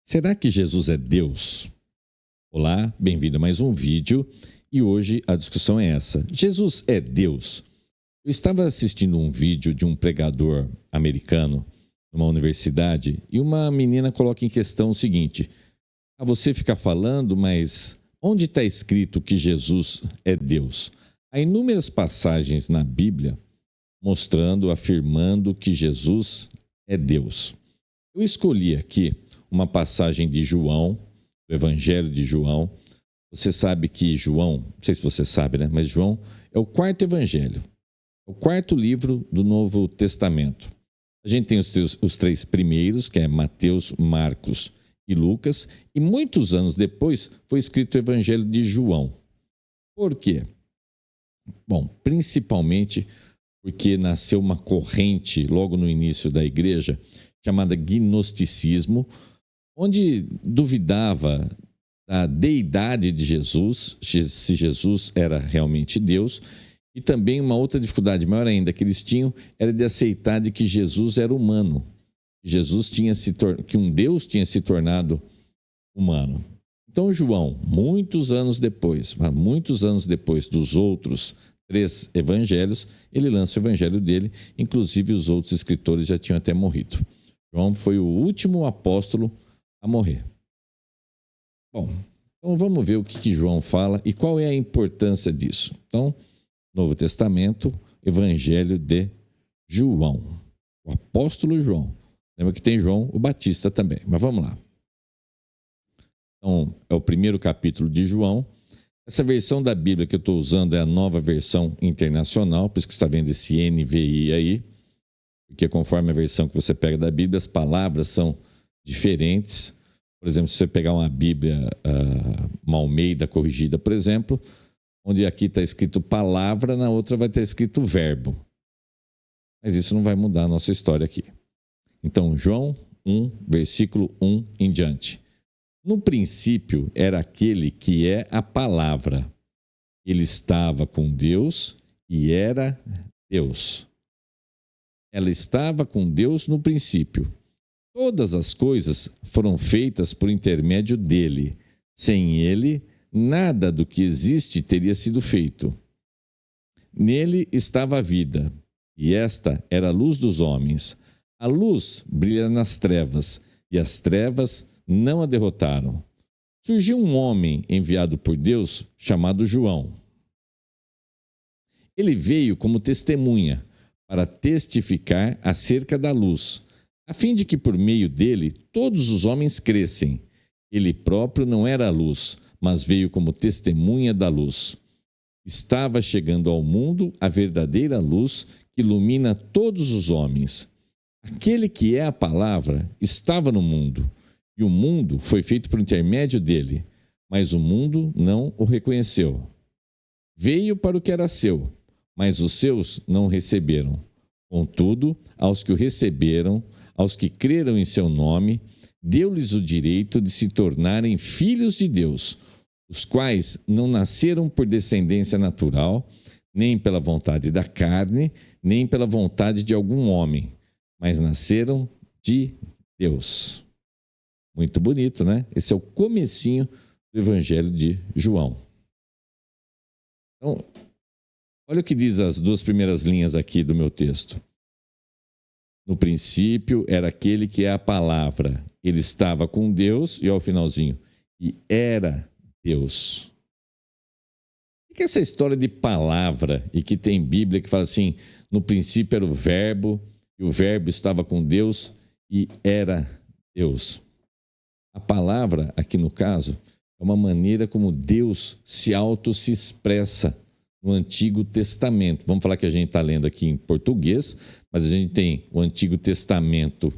Será que Jesus é Deus? Olá, bem-vindo a mais um vídeo e hoje a discussão é essa. Jesus é Deus? Eu estava assistindo um vídeo de um pregador americano numa universidade e uma menina coloca em questão o seguinte: você fica falando, mas onde está escrito que Jesus é Deus? Há inúmeras passagens na Bíblia mostrando, afirmando que Jesus é Deus. Eu escolhi aqui uma passagem de João, do Evangelho de João. Você sabe que João, não sei se você sabe, né? Mas João é o quarto evangelho, o quarto livro do Novo Testamento. A gente tem os três primeiros, que é Mateus, Marcos e Lucas, e muitos anos depois foi escrito o Evangelho de João. Por quê? Bom, principalmente porque nasceu uma corrente logo no início da igreja chamada gnosticismo, onde duvidava da deidade de Jesus, se Jesus era realmente Deus, e também uma outra dificuldade maior ainda que eles tinham era de aceitar de que Jesus era humano, que um Deus tinha se tornado humano. Então João, muitos anos depois dos outros três evangelhos, ele lança o evangelho dele, inclusive os outros escritores já tinham até morrido. João foi o último apóstolo a morrer. Bom, então vamos ver o que João fala e qual é a importância disso. Então, Novo Testamento, Evangelho de João, o apóstolo João. Lembra que tem João o Batista também, mas vamos lá. Então, é o primeiro capítulo de João. Essa versão da Bíblia que eu estou usando é a Nova Versão Internacional, por isso que você está vendo esse NVI aí, porque conforme a versão que você pega da Bíblia, as palavras são diferentes. Por exemplo, se você pegar uma Bíblia, uma Almeida corrigida, por exemplo, onde aqui está escrito palavra, na outra vai estar escrito verbo. Mas isso não vai mudar a nossa história aqui. Então, João 1, versículo 1 em diante. No princípio era aquele que é a palavra. Ele estava com Deus e era Deus. Ela estava com Deus no princípio. Todas as coisas foram feitas por intermédio dele. Sem ele, nada do que existe teria sido feito. Nele estava a vida, e esta era a luz dos homens. A luz brilha nas trevas, e as trevas não a derrotaram. Surgiu um homem enviado por Deus chamado João. Ele veio como testemunha para testificar acerca da luz, a fim de que por meio dele todos os homens crescem. Ele próprio não era a luz, mas veio como testemunha da luz. Estava chegando ao mundo a verdadeira luz que ilumina todos os homens. Aquele que é a palavra estava no mundo, e o mundo foi feito por intermédio dele, mas o mundo não o reconheceu. Veio para o que era seu, mas os seus não o receberam. Contudo, aos que o receberam, aos que creram em seu nome, deu-lhes o direito de se tornarem filhos de Deus, os quais não nasceram por descendência natural, nem pela vontade da carne, nem pela vontade de algum homem, mas nasceram de Deus. Muito bonito, né? Esse é o comecinho do Evangelho de João. Então, olha o que diz as duas primeiras linhas aqui do meu texto. No princípio era aquele que é a palavra. Ele estava com Deus, e ao finalzinho, e era Deus. O que é essa história de palavra e que tem Bíblia que fala assim, no princípio era o verbo, e o verbo estava com Deus e era Deus? A palavra, aqui no caso, é uma maneira como Deus se expressa no Antigo Testamento. Vamos falar que a gente está lendo aqui em português, mas a gente tem o Antigo Testamento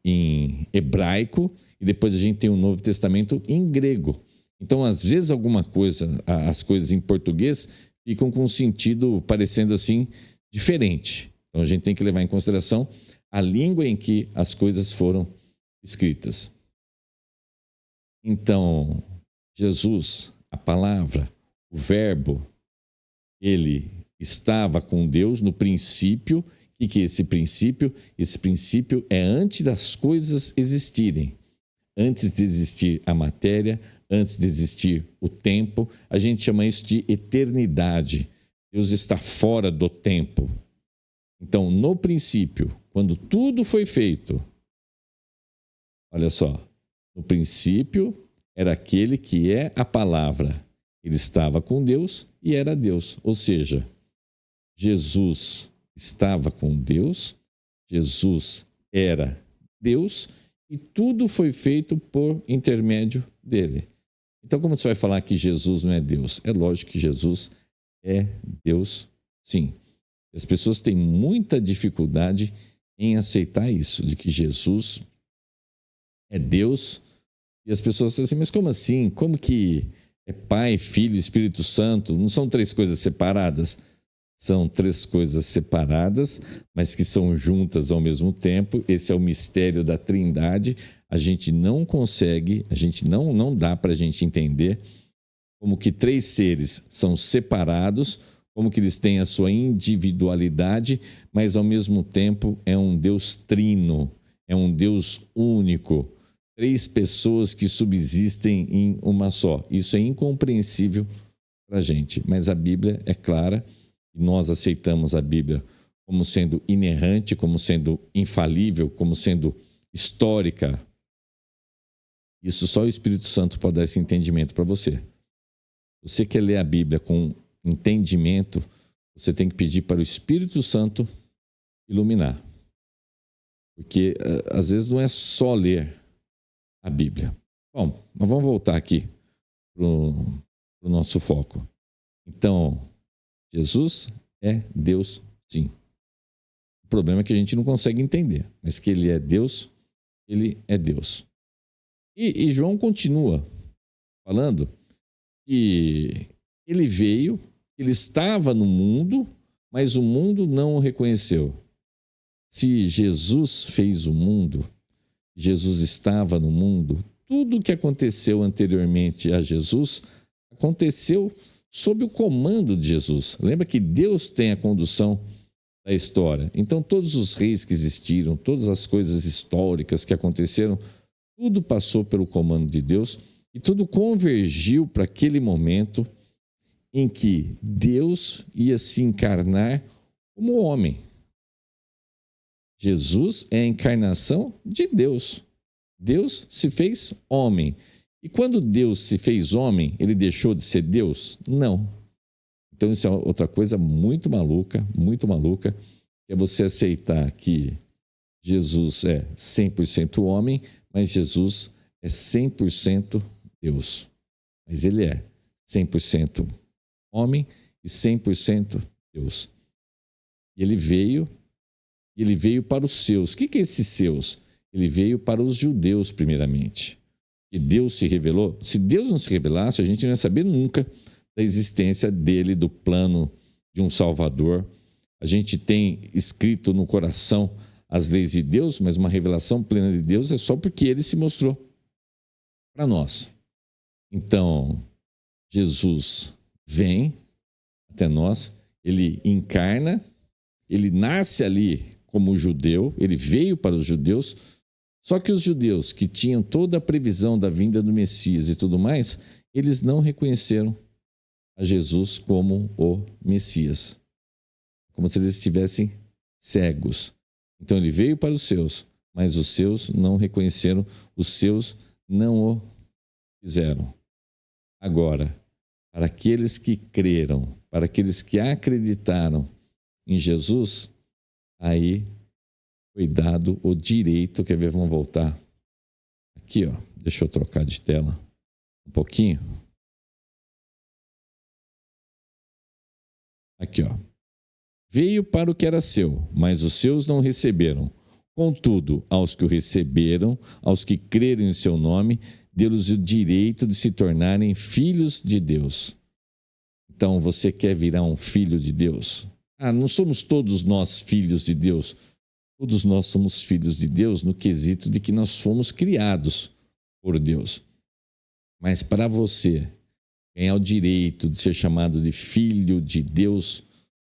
em hebraico e depois a gente tem o Novo Testamento em grego. Então, às vezes, as coisas em português ficam com um sentido parecendo assim diferente. Então, a gente tem que levar em consideração a língua em que as coisas foram escritas. Então, Jesus, a palavra, o verbo, ele estava com Deus no princípio. O que é esse princípio? Esse princípio é antes das coisas existirem. antes de existir a matéria, antes de existir o tempo. A gente chama isso de eternidade. Deus está fora do tempo. Então, no princípio, quando tudo foi feito, olha só, no princípio era aquele que é a palavra. Ele estava com Deus e era Deus. Ou seja, Jesus estava com Deus, Jesus era Deus e tudo foi feito por intermédio dele. Então, como você vai falar que Jesus não é Deus? É lógico que Jesus é Deus, sim. As pessoas têm muita dificuldade em aceitar isso, de que Jesus é Deus. E as pessoas falam assim, mas como assim? Como que é Pai, Filho e Espírito Santo? Não são três coisas separadas? São três coisas separadas, mas que são juntas ao mesmo tempo. Esse é o mistério da Trindade. A gente não consegue, não dá para a gente entender como que três seres são separados, como que eles têm a sua individualidade, mas ao mesmo tempo é um Deus trino, é um Deus único. Três pessoas que subsistem em uma só. Isso é incompreensível para a gente, mas a Bíblia é clara. Nós aceitamos a Bíblia como sendo inerrante, como sendo infalível, como sendo histórica. Isso só o Espírito Santo pode dar esse entendimento para você. Você quer ler a Bíblia com entendimento, você tem que pedir para o Espírito Santo iluminar. Porque às vezes não é só ler a Bíblia. Bom, mas vamos voltar aqui para o nosso foco. Então, Jesus é Deus, sim. O problema é que a gente não consegue entender, mas que ele é Deus, ele é Deus. E João continua falando que ele veio, ele estava no mundo, mas o mundo não o reconheceu. Se Jesus fez o mundo, Jesus estava no mundo, tudo o que aconteceu anteriormente a Jesus aconteceu sob o comando de Jesus. Lembra que Deus tem a condução da história. Então, todos os reis que existiram, todas as coisas históricas que aconteceram, tudo passou pelo comando de Deus e tudo convergiu para aquele momento em que Deus ia se encarnar como homem. Jesus é a encarnação de Deus. Deus se fez homem. E quando Deus se fez homem, ele deixou de ser Deus? Não. Então isso é outra coisa muito maluca, que é você aceitar que Jesus é 100% homem, mas Jesus é 100% Deus. Mas ele é 100% homem e 100% Deus. E ele veio para os seus. O que é esses seus? Ele veio para os judeus primeiramente. Que Deus se revelou. Se Deus não se revelasse, a gente não ia saber nunca da existência dele, do plano de um Salvador. A gente tem escrito no coração as leis de Deus, mas uma revelação plena de Deus é só porque ele se mostrou para nós. Então, Jesus vem até nós, ele encarna, ele nasce ali como judeu, ele veio para os judeus. Só que os judeus que tinham toda a previsão da vinda do Messias e tudo mais, eles não reconheceram a Jesus como o Messias. Como se eles estivessem cegos. Então ele veio para os seus, mas os seus não reconheceram, os seus não o fizeram. Agora, para aqueles que creram, para aqueles que acreditaram em Jesus, aí foi dado o direito, quer ver, vamos voltar aqui, ó, deixa eu trocar de tela um pouquinho. Aqui, ó. Veio para o que era seu, mas os seus não receberam. Contudo, aos que o receberam, aos que creram em seu nome, deu-lhes o direito de se tornarem filhos de Deus. Então, você quer virar um filho de Deus? Não somos todos nós filhos de Deus. Todos nós somos filhos de Deus no quesito de que nós fomos criados por Deus. Mas para você ganhar o direito de ser chamado de filho de Deus,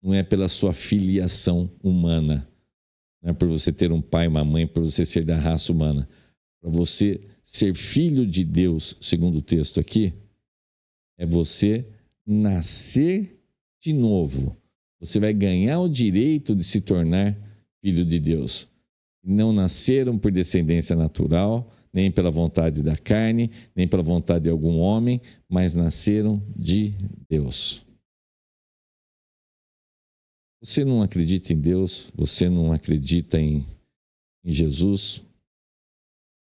não é pela sua filiação humana, não é por você ter um pai e uma mãe, por você ser da raça humana, para você ser filho de Deus, segundo o texto aqui, é você nascer de novo. Você vai ganhar o direito de se tornar filho de Deus. Não nasceram por descendência natural, nem pela vontade da carne, nem pela vontade de algum homem, mas nasceram de Deus. Você não acredita em Deus? Você não acredita em Jesus?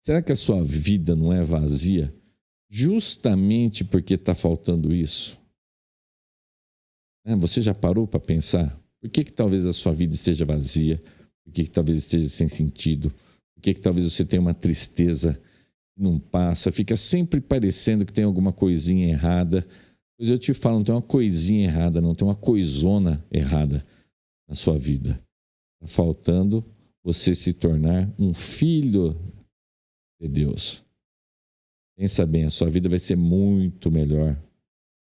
Será que a sua vida não é vazia justamente porque está faltando isso? Você já parou para pensar? Por que talvez a sua vida esteja vazia? Por que talvez esteja sem sentido? Por que talvez você tenha uma tristeza que não passa? Fica sempre parecendo que tem alguma coisinha errada. Pois eu te falo, não tem uma coisinha errada, não tem uma coisona errada na sua vida. Está faltando você se tornar um filho de Deus. Pensa bem, a sua vida vai ser muito melhor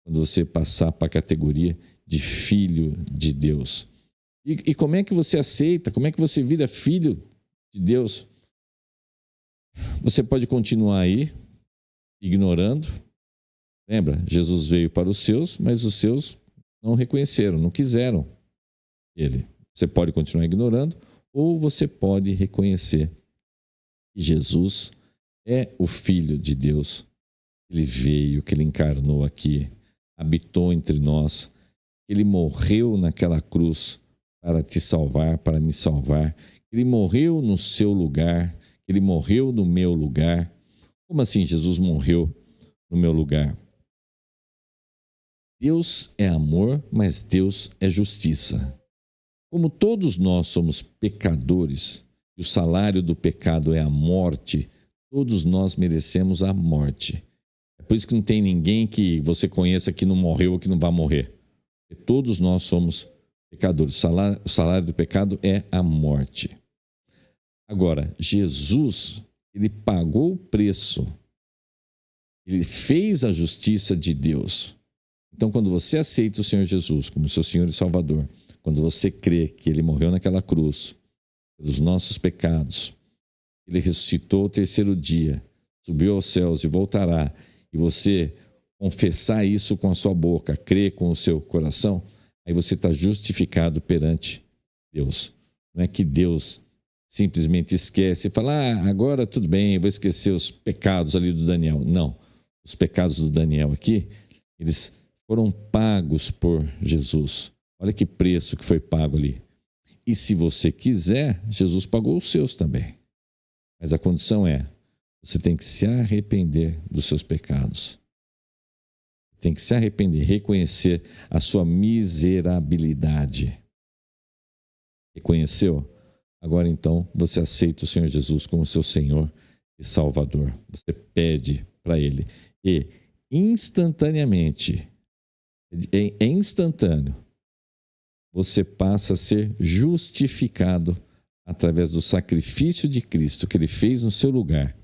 quando você passar para a categoria de filho de Deus. E como é que você aceita? Como é que você vira filho de Deus? Você pode continuar aí, ignorando. Lembra? Jesus veio para os seus, mas os seus não reconheceram, não quiseram ele. Você pode continuar ignorando, ou você pode reconhecer que Jesus é o Filho de Deus. Ele veio, que ele encarnou aqui, habitou entre nós. Ele morreu naquela cruz para te salvar, para me salvar. Ele morreu no seu lugar, ele morreu no meu lugar. Como assim Jesus morreu no meu lugar? Deus é amor, mas Deus é justiça. Como todos nós somos pecadores, e o salário do pecado é a morte, todos nós merecemos a morte. É por isso que não tem ninguém que você conheça que não morreu ou que não vai morrer. Porque todos nós somos pecadores. O salário do pecado é a morte. Agora, Jesus, ele pagou o preço. Ele fez a justiça de Deus. Então, quando você aceita o Senhor Jesus como seu Senhor e Salvador, quando você crê que ele morreu naquela cruz pelos nossos pecados, ele ressuscitou ao terceiro dia, subiu aos céus e voltará, e você confessar isso com a sua boca, crer com o seu coração, aí você está justificado perante Deus. Não é que Deus simplesmente esquece e fala, agora tudo bem, eu vou esquecer os pecados ali do Daniel. Não, os pecados do Daniel aqui, eles foram pagos por Jesus. Olha que preço que foi pago ali. E se você quiser, Jesus pagou os seus também. Mas a condição é, você tem que se arrepender dos seus pecados. Tem que se arrepender, reconhecer a sua miserabilidade. Reconheceu? Agora então você aceita o Senhor Jesus como seu Senhor e Salvador. Você pede para Ele. E instantaneamente, é instantâneo, você passa a ser justificado através do sacrifício de Cristo que Ele fez no seu lugar.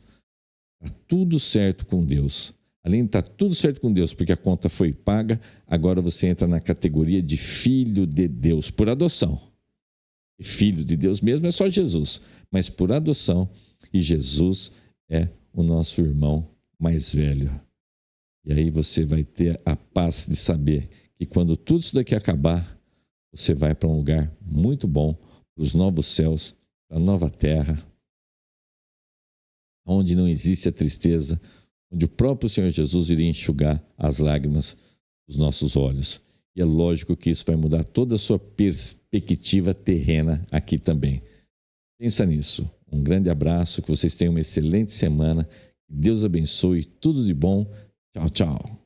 Está tudo certo com Deus. Além de estar tudo certo com Deus, porque a conta foi paga, agora você entra na categoria de filho de Deus, por adoção. E filho de Deus mesmo é só Jesus, mas por adoção, e Jesus é o nosso irmão mais velho. E aí você vai ter a paz de saber que quando tudo isso daqui acabar, você vai para um lugar muito bom, para os novos céus, para a nova terra, onde não existe a tristeza, onde o próprio Senhor Jesus iria enxugar as lágrimas dos nossos olhos. E é lógico que isso vai mudar toda a sua perspectiva terrena aqui também. Pensa nisso. Um grande abraço, que vocês tenham uma excelente semana. Que Deus abençoe, tudo de bom. Tchau, tchau.